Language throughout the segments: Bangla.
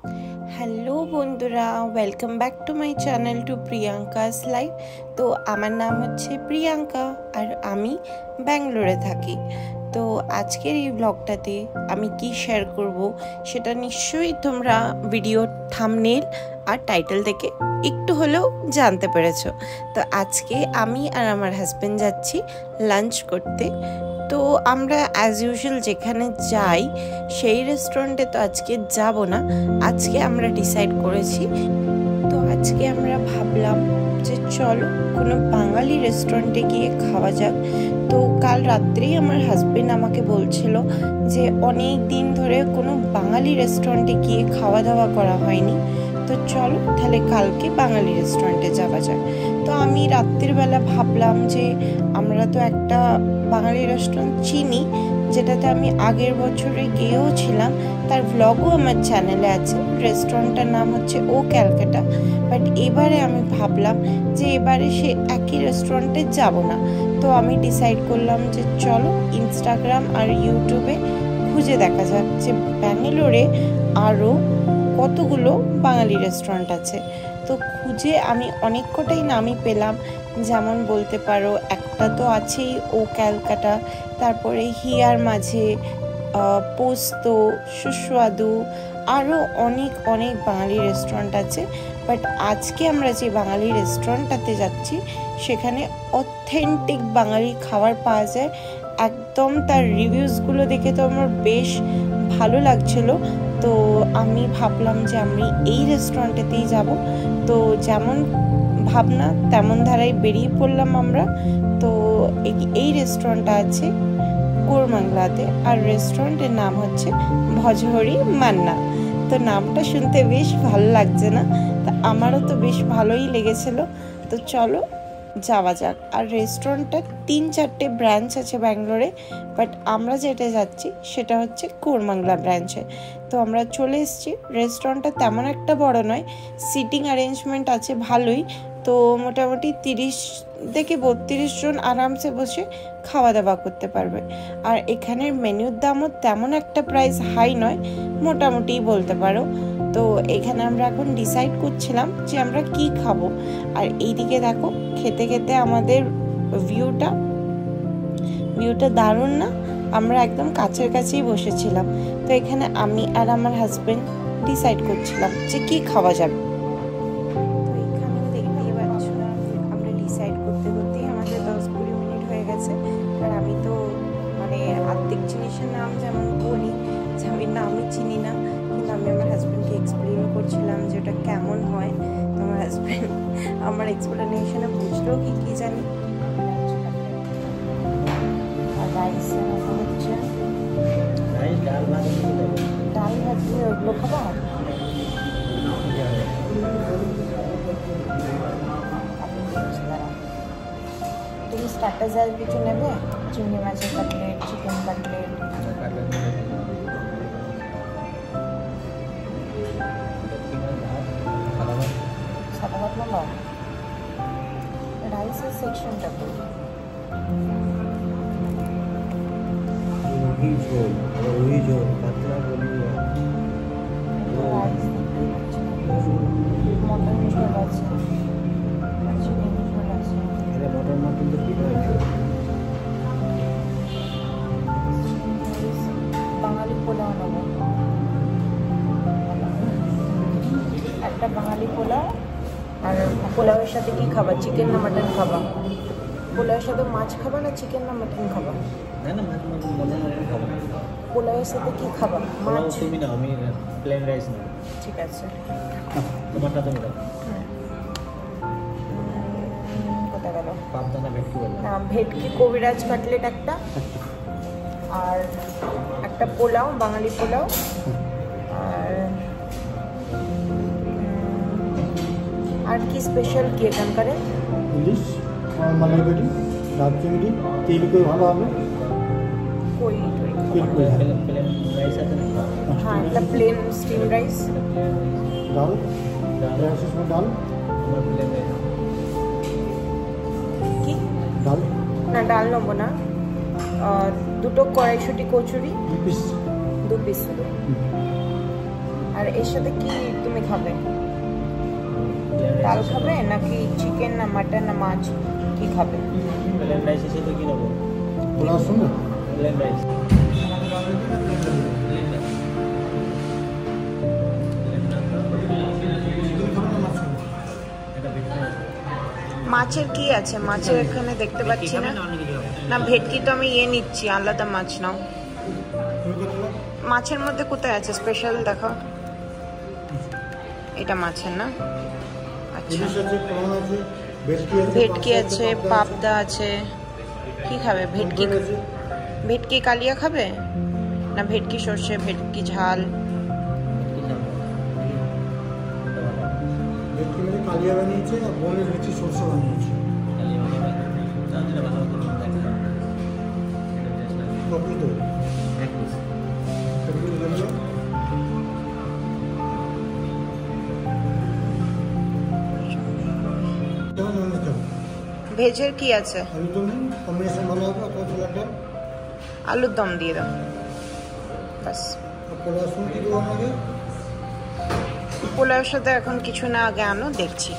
হ্যালো বন্ধুরা, welcome back to my channel to Priyanka's life. তো আমার নাম হচ্ছে প্রিয়াঙ্কা আর আমি ব্যাঙ্গালোরে থাকি। তো আজকের এই ব্লগটাতে আমি কি শেয়ার করব সেটা নিশ্চয়ই তোমরা ভিডিওর থাম্বনেল আর টাইটেল থেকে একটু হলেও জানতে পেরেছো। তো আজকে আমি আর আমার হাজব্যান্ড যাচ্ছি লাঞ্চ করতে। তো আমরা অ্যাজ ইউজুয়াল যেখানে যাই সেই রেস্টুরেন্টে তো আজকে যাব না। আজকে আমরা ডিসাইড করেছি, তো আজকে আমরা ভাবলাম যে চলো কোনো বাঙালি রেস্টুরেন্টে গিয়ে খাওয়া যাক। তো কাল রাত্রেই আমার হাজবেন্ড আমাকে বলছিল যে অনেক দিন ধরে কোনো বাঙালি রেস্টুরেন্টে গিয়ে খাওয়া দাওয়া করা হয়নি, তো চলো তাহলে কালকে বাঙালি রেস্টুরেন্টে যাওয়া যায়। তো আমি রাত্রিবেলা ভাবলাম যে আমরা তো একটা বাঙালি রেস্টুরেন্ট চিনি, যেটাতে আমি আগের বছরে গিয়েও ছিলাম, তার ভ্লগও আমার চ্যানেলে আছে। রেস্টুরেন্টটার নাম হচ্ছে ও ক্যালকাটা। বাট এবারে আমি ভাবলাম যে এবারে সে একই রেস্টুরেন্টে যাব না। তো আমি ডিসাইড করলাম যে চলো ইনস্টাগ্রাম আর ইউটিউবে খুঁজে দেখা যাক যে ব্যাঙ্গালোরে আরও কতগুলো বাঙালি রেস্টুরেন্ট আছে। তো খুঁজে আমি অনেক কটাই নামই পেলাম, যেমন বলতে পারো একটা তো আছেই ও ক্যালকাটা, তারপরে হিয়ার মাঝে, পোস্ত, সুস্বাদু, আরও অনেক অনেক বাঙালি রেস্টুরেন্ট আছে। বাট আজকে আমরা যে বাঙালি রেস্টুরেন্টটাতে যাচ্ছি সেখানে অথেন্টিক বাঙালি খাবার পাওয়া যায় একদম। তার রিভিউজগুলো দেখে তো আমার বেশ ভালো লাগছিল। তো আমি ভাবলাম যে আমি এই রেস্টুরেন্টেতেই যাব। তো যেমন ভাবনা তেমন ধারায় বেরিয়ে পড়লাম আমরা। তো এই রেস্টুরেন্টটা আছে কোরমাংলাতে, আর রেস্টুরেন্টের নাম হচ্ছে ভজহরি মান্না। তো নামটা শুনতে বেশ ভালো লাগছে না? তা আমারও তো বেশ ভালোই লেগেছিল। তো চলো যাওয়া যাক। আর রেস্টুরেন্টটার 3-4টে ব্রাঞ্চ আছে ব্যাঙ্গালোরে, বাট আমরা যেটা যাচ্ছি সেটা হচ্ছে কোরমাংলা ব্রাঞ্চে। তো আমরা চলে এসেছি। রেস্টুরেন্টটা তেমন একটা বড় নয়, সিটিং অ্যারেঞ্জমেন্ট আছে ভালোই। তো মোটামুটি 30 থেকে 32 জন আরামসে বসে খাওয়া দাওয়া করতে পারবে। আর এখানের মেনুর দামও তেমন একটা প্রাইস হাই নয়, মোটামুটি বলতে পারো। তো এখানে আমরা এখন ডিসাইড করছিলাম যে আমরা কি খাবো। আর এইদিকে দেখো খেতে খেতে আমাদের ভিউটা দারুণ না? আমরা একদম কাছের কাছেই বসেছিলাম। তো এখানে আমি আর আমার হাজবেন্ড ডিসাইড করছিলাম যে কি খাওয়া যাবে। তো এখানেও দেখতেই পাচ্ছ আমরা ডিসাইড করতে করতেই আমাদের 10-20 মিনিট হয়ে গেছে। আর আমি তো মানে আর্ধেক জিনিসের নাম যেমন বলি যে আমি নামই চিনি না, কিন্তু আমি আমার হাজব্যান্ডকে এক্সপ্লেন করছিলাম যে ওটা কেমন হয়। তো আমার হাজব্যান্ড আমার এক্সপ্লেনেশনে বুঝলো কি জানি। আর রাইস হচ্ছে ডাল ভাত দিয়ে ওগুলো খাবো। তুমি স্টার্টার আর কিছু নেবে? চিংড়ি মাছের কাটলেট, চিকেন কাটলেট, সাদা ভাত নেবো। রাইসের সেকশনটা করি। মটন ঝোল আছে, চিকেন ঝোল আছে। বাঙালি পোলাও নেবো, একটা বাঙালি পোলাও। আর পোলাওয়ের সাথে কি খাবা, চিকেন না মাটন খাবা? পোলাওয়ের সাথে মাছ খাবা না চিকেন না মাটন খাবা? পোলাওয়ের সাথে কি খাবা? মাছ? তুমি না, আমি প্লেন রাইস না। ঠিক আছে, তোমারটা তুমি দাও। কোথায় গেল? পাবদা ভেটকি বললাম না, ভেটকি কবিরাজ কাটলেট একটা, আর একটা পোলাও, বাঙালি পোলাও। আর কি স্পেশাল কি এখানকার? ইলিশ, মালাই কাটি, ডাব চিংড়ি, তেল করে ভালো হবে। কই প্লেন রাইস আছে না? হ্যাঁ, একটা প্লেন স্টিম রাইস। ডাল, ডাল কি? ডাল না, ডাল নেবো না। দুটো কড়াইশুঁটি কচুরি, 2 পিস। আর আর এর সাথে কি তুমি খাবে? ডাল খাবে নাকি চিকেন না মাটন না মাছ কি খাবে? প্লেন রাইসের সাথে কি নেবো? পোলাও শুনবো? Plain rice. মাছের কি আছে? মাছের এখানে দেখতে পাচ্ছি না। না ভেটকি তো আমি নিচ্ছি, আলাদা মাছ নাও। মাছের মধ্যে কোথায় আছে স্পেশাল দেখাও। এটা মাছের না? আচ্ছা ভেটকি আছে, পাবদা আছে। কি খাবে? ভেটকি ভেটকি কালিয়া খাবে না ভেটকি সর্ষে, ভেটকি ঝাল? ভেটকি মানে কালিয়া বানিয়েছে আর বোনের হচ্ছে সরষে বানিয়েছে। কপি তো ভেজের কি আছে? কম্বিনেশন ভালো হবে। আপনার ছোলার ডাল আলুর দম দিয়ে দাও বাস। পোলাও শুন কি দেবো আপনাকে? পোলাওর সাথে এখন কিছু না, আগে আনো দেখছি।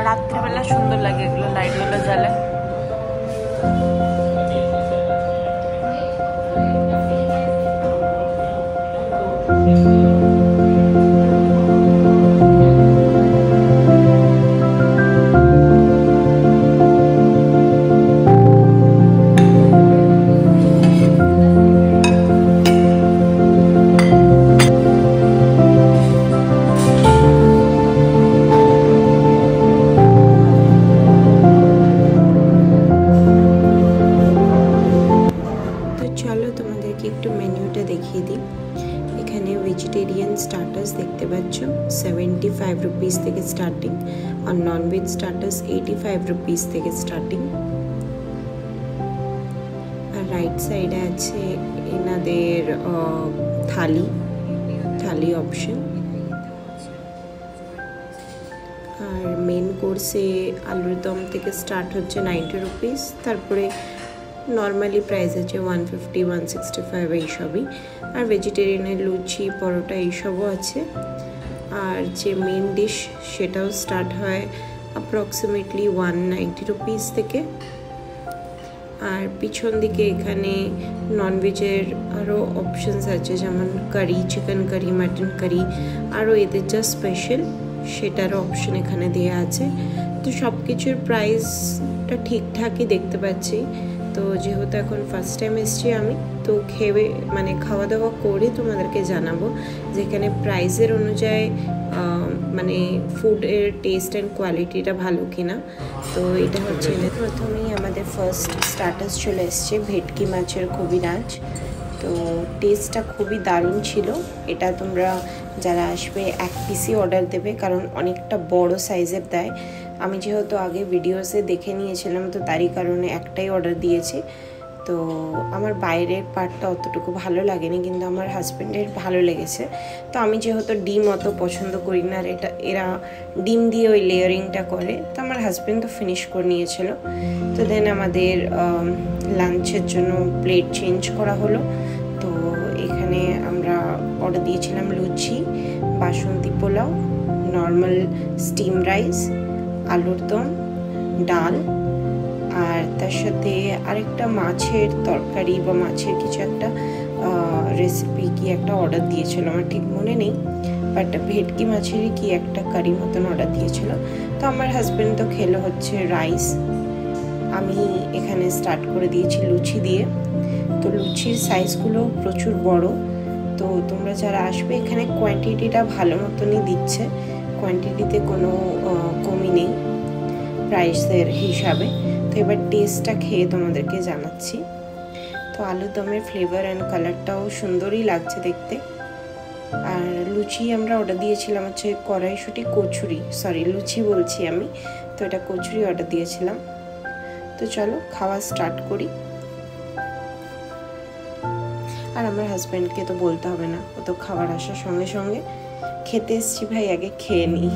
রাত্রিবেলা সুন্দর লাগে এগুলো লাইটগুলো জ্বালে। একটু মেনুটা দেখিয়ে দিই। এখানে ভেজিটেরিয়ান স্টার্টার্স দেখতে পাচ্ছ 75 রুপিস থেকে স্টার্টিং, আর ননভেজ স্টার্টার্স 85 রুপিস থেকে স্টার্টিং। আর রাইট সাইডে আছে এনাদের থালি অপশন। আর মেন কোর্সে আলুর দম থেকে স্টার্ট হচ্ছে 90 রুপিস, তারপরে নর্মালি প্রাইস আছে 150, 165 এইসবই। আর ভেজিটেরিয়ানের লুচি পরোটা এইসবও আছে। আর যে মেন ডিশ সেটাও স্টার্ট হয় অ্যাপ্রক্সিমেটলি 190 রুপিস থেকে। আর পিছন দিকে এখানে ননভেজের আরও অপশানস আছে, যেমন কারি, চিকেন কারি, মাটন কারি, আরও এদের যা স্পেশাল সেটারও অপশান এখানে দেওয়া আছে। তো সব কিছুর প্রাইসটা ঠিকঠাকই দেখতে পাচ্ছি। তো যেহেতু এখন ফার্স্ট টাইম এসেছি আমি, তো খাওয়া দাওয়া করে তোমাদেরকে জানাবো যেখানে প্রাইসের অনুযায়ী মানে ফুডের টেস্ট অ্যান্ড কোয়ালিটিটা ভালো কিনা। তো এটা হচ্ছে প্রথমেই আমাদের ফার্স্ট স্টার্টার্স চলে এসছে ভেটকি মাছের কবিরাজ। তো টেস্টটা খুবই দারুণ ছিল। এটা তোমরা যারা আসবে এক পিসই অর্ডার দেবে, কারণ অনেকটা বড় সাইজের দেয়। আমি যেহেতু আগে ভিডিওসে দেখে নিয়েছিলাম, তো তারই কারণে একটাই অর্ডার দিয়েছি। তো আমার বাইরের পার্টটা অতটুকু ভালো লাগেনি, কিন্তু আমার হাজব্যান্ডের ভালো লেগেছে। তো আমি যেহেতু ডিম অত পছন্দ করি না, আর এরা ডিম দিয়ে ওই লেয়ারিংটা করে, তো আমার হাজব্যান্ড তো ফিনিশ করে নিয়েছিল। তো দেন আমাদের লাঞ্চের জন্য প্লেট চেঞ্জ করা হলো। তো এখানে আমরা অর্ডার দিয়েছিলাম লুচি, বাসন্তী পোলাও, নর্মাল স্টিম রাইস, আলুর দম, ডাল, আর তার সাথে আরেকটা মাছের তরকারি বা মাছের কিছু একটা রেসিপি কি একটা অর্ডার দিয়েছিল, আমার ঠিক মনে নেই, বাট ভেটকি মাছেরই কি একটা কারি মতন অর্ডার দিয়েছিল। তো আমার হাজব্যান্ড তো খেলো হচ্ছে রাইস, আমি এখানে স্টার্ট করে দিয়েছি লুচি দিয়ে। তো লুচির সাইজগুলো প্রচুর বড়। তো তোমরা যারা আসবে এখানে কোয়ান্টিটিটা ভালো মতনই দিচ্ছে, কোয়ান্টিটিতে কোনো কমি নেই প্রাইসের হিসাবে। তো এবার টেস্টটা খেয়ে তোমাদেরকে জানাচ্ছি। তো আলুর দমের ফ্লেভার অ্যান্ড কালারটাও সুন্দরই লাগছে দেখতে। আর লুচি আমরা অর্ডার দিয়েছিলাম হচ্ছে কড়াইশুঁটি কচুরি, লুচি বলছি আমি, তো এটা কচুরি অর্ডার দিয়েছিলাম। তো চলো খাওয়া স্টার্ট করি। আর আমার হাজব্যান্ডকে তো বলতে হবে না, ও তো খাবার আসার সঙ্গে সঙ্গে খেতে এসছি ভাই, আগে খেয়ে নিই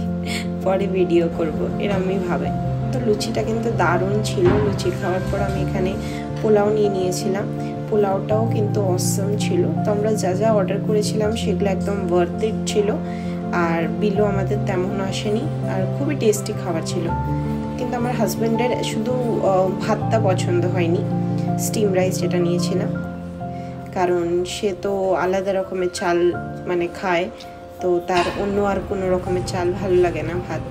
পরে ভিডিও করব, এরমই ভাবে। তো লুচিটা কিন্তু দারুণ ছিল। লুচি খাওয়ার পর আমি এখানে পোলাও নিয়ে নিয়েছিলাম। পোলাওটাও কিন্তু অসম ছিল। তো আমরা যা যা অর্ডার করেছিলাম সেগুলো একদম ওয়ার্থ ইট ছিল, আর বিলও আমাদের তেমন আসেনি, আর খুবই টেস্টি খাবার ছিল। কিন্তু আমার হাজব্যান্ডের শুধু ভাতটা পছন্দ হয়নি, স্টিম রাইস যেটা নিয়েছিলাম, কারণ সে তো আলাদা রকমের চাল মানে খায়, তো তার অন্য আর কোনো রকমের চাল ভালো লাগে না ভাত।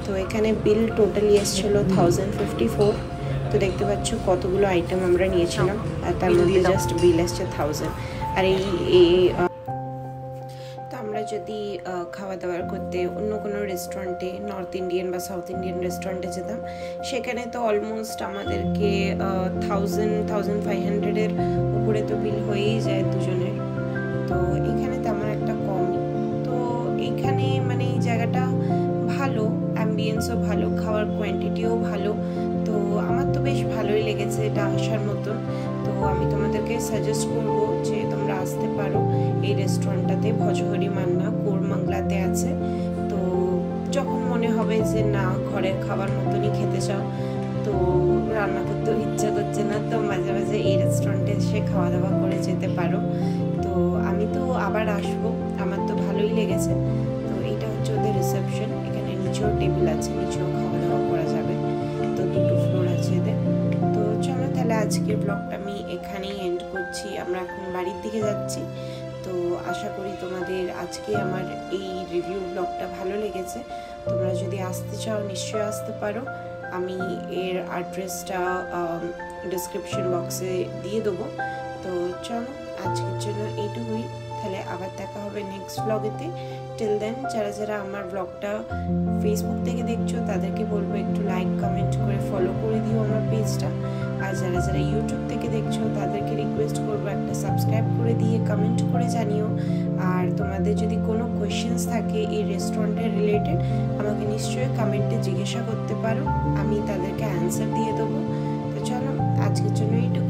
তো এখানে বিল টোটালি এসেছিলো 1054। তো দেখতে পাচ্ছ কতগুলো আইটেম আমরা নিয়েছিলাম, আর তার মধ্যে জাস্ট বিল এসছে 1000। আর এই তো আমরা যদি খাওয়া দাওয়ার করতে অন্য কোনো রেস্টুরেন্টে, নর্থ ইন্ডিয়ান বা সাউথ ইন্ডিয়ান রেস্টুরেন্টে যেতাম, সেখানে তো অলমোস্ট আমাদেরকে 1500-এর উপরে তো বিল হয়েই যায় দুজনের। তো এখানে তেমন একটা কমই। তো এইখানে মানে এই জায়গাটা ভালো, অ্যাম্বিয়েন্সও ভালো, খাওয়ার কোয়ান্টিটিও ভালো। তো আমার তো বেশ ভালোই লেগেছে এটা আসার মতন। তো আমি তোমাদেরকে সাজেস্ট করবো যে তোমরা আসতে পারো এই রেস্টুরেন্টটাতে। ভজহরি মান্না কোরমাংলাতে আছে। তো যখন মনে হবে যে না ঘরের খাবার মতনই খেতে চাও, তো রান্না করতেও ইচ্ছা করছে না, তো মাঝে মাঝে এই রেস্টুরেন্টে এসে খাওয়া দাওয়া করে যেতে পারো। তো আমি তো আবার আসবো, আমার তো ভালোই লেগেছে। তো এইটা হচ্ছে ওদের রিসেপশন। এখানে নিচেও টেবিল আছে, নিচেও খাওয়া দাওয়া করা যাবে। তো 2 ফ্লোর আছে এদের। তো চলো তাহলে আজকের ব্লগটা আমি এখানেই এন্ড করছি। আমরা এখন বাড়ির দিকে যাচ্ছি। তো আশা করি তোমাদের আজকে আমার এই রিভিউ ব্লগটা ভালো লেগেছে। তোমরা যদি আসতে চাও নিশ্চয়ই আসতে পারো। আমি এর অ্যাড্রেসটা ডিসক্রিপশন বক্সে দিয়ে দেবো। তো চলো আজকের জন্য এইটুকুই, তাহলে আবার দেখা হবে নেক্সট ব্লগেতে। টিল দেন যারা যারা আমার ব্লগটা ফেসবুক থেকে দেখছো তাদেরকে বলবো একটু লাইক কমেন্ট করে ফলো করে দিও আমার পেজটা। আর যারা যারা ইউটিউব থেকে দেখছো তাদেরকে রিকোয়েস্ট করবো একটা সাবস্ক্রাইব করে দিয়ে কমেন্ট করে জানিও। আর তোমাদের যদি কোনো কোয়েশ্চেন্স থাকে এই রেস্টুরেন্টের রিলেটেড, আমাকে নিশ্চয়ই কমেন্টে জিজ্ঞাসা করতে পারো, আমি তাদেরকে অ্যান্সার দিয়ে দেবো। তো চলো আজকের জন্য এইটুকু।